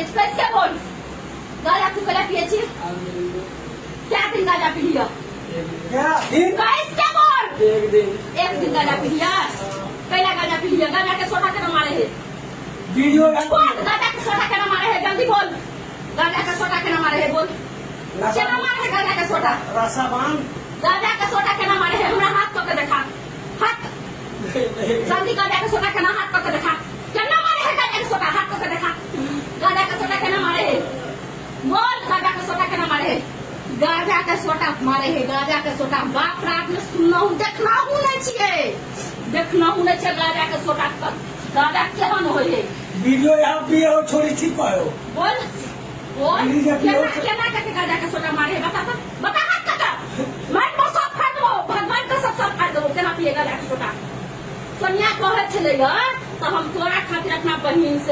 पिए कैसे बोल गाजा तू कला पिए छी क्या दिन गाजा पी लिया कैसे बोल एक दिन गाजा पी लिया पहला गाजा पी लिया गाजा के सोटा के मारे है वीडियो बोल गाजा के सोटा के मारे है जल्दी बोल गाजा के सोटा के मारे है बोल चला मारे है गाजा के सोटा रसाबान गाजा के सोटा के मारे है हमरा हाथ तो के देखा हाथ जल्दी गाजा के सोटा के हाथ तो के देखा केना मारे है गाजा के सोटा हाथ तो के देखा गाजा के सोटा के मारे है बोल गाजा के सोटा के मारे है गाजा के सोटा मारे है गाजा के सोटा बाप रात में सुनना हूं देखना हूं नहीं छिए देखना हूं नहीं छे गाजा के सोटा गाजा केहन होय है वीडियो यहाँ भी हो छोड़ी ठीक कहो बोल बोल केना के गाजा के सोटा मारे है बता हाथ का मैं सब फाड़ दो भगवान का सब फाड़ दो केना पिए गाजा के सोटा सोनिया कहे छले तो हम तोरा खातिर अपना बहिन से